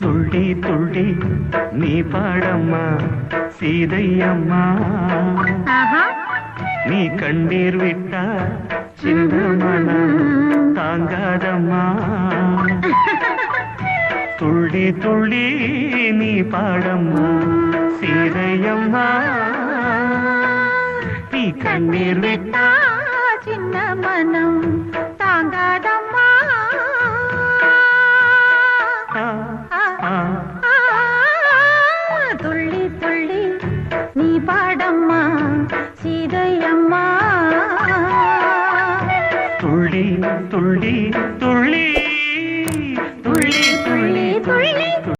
துள்ளி துள்ளி நீ பாடம்மா சீதையம்மா. நீ கண்ணீர் விட்டா சின்ன மனம் தாங்காதம்மா. துள்ளி துள்ளி நீ பாடம்மா சீதையம்மா. நீ கண்ணீர் விட்டா சின்ன மனம் தாங்காதம்மா. துள்ளி துள்ளி நீ பா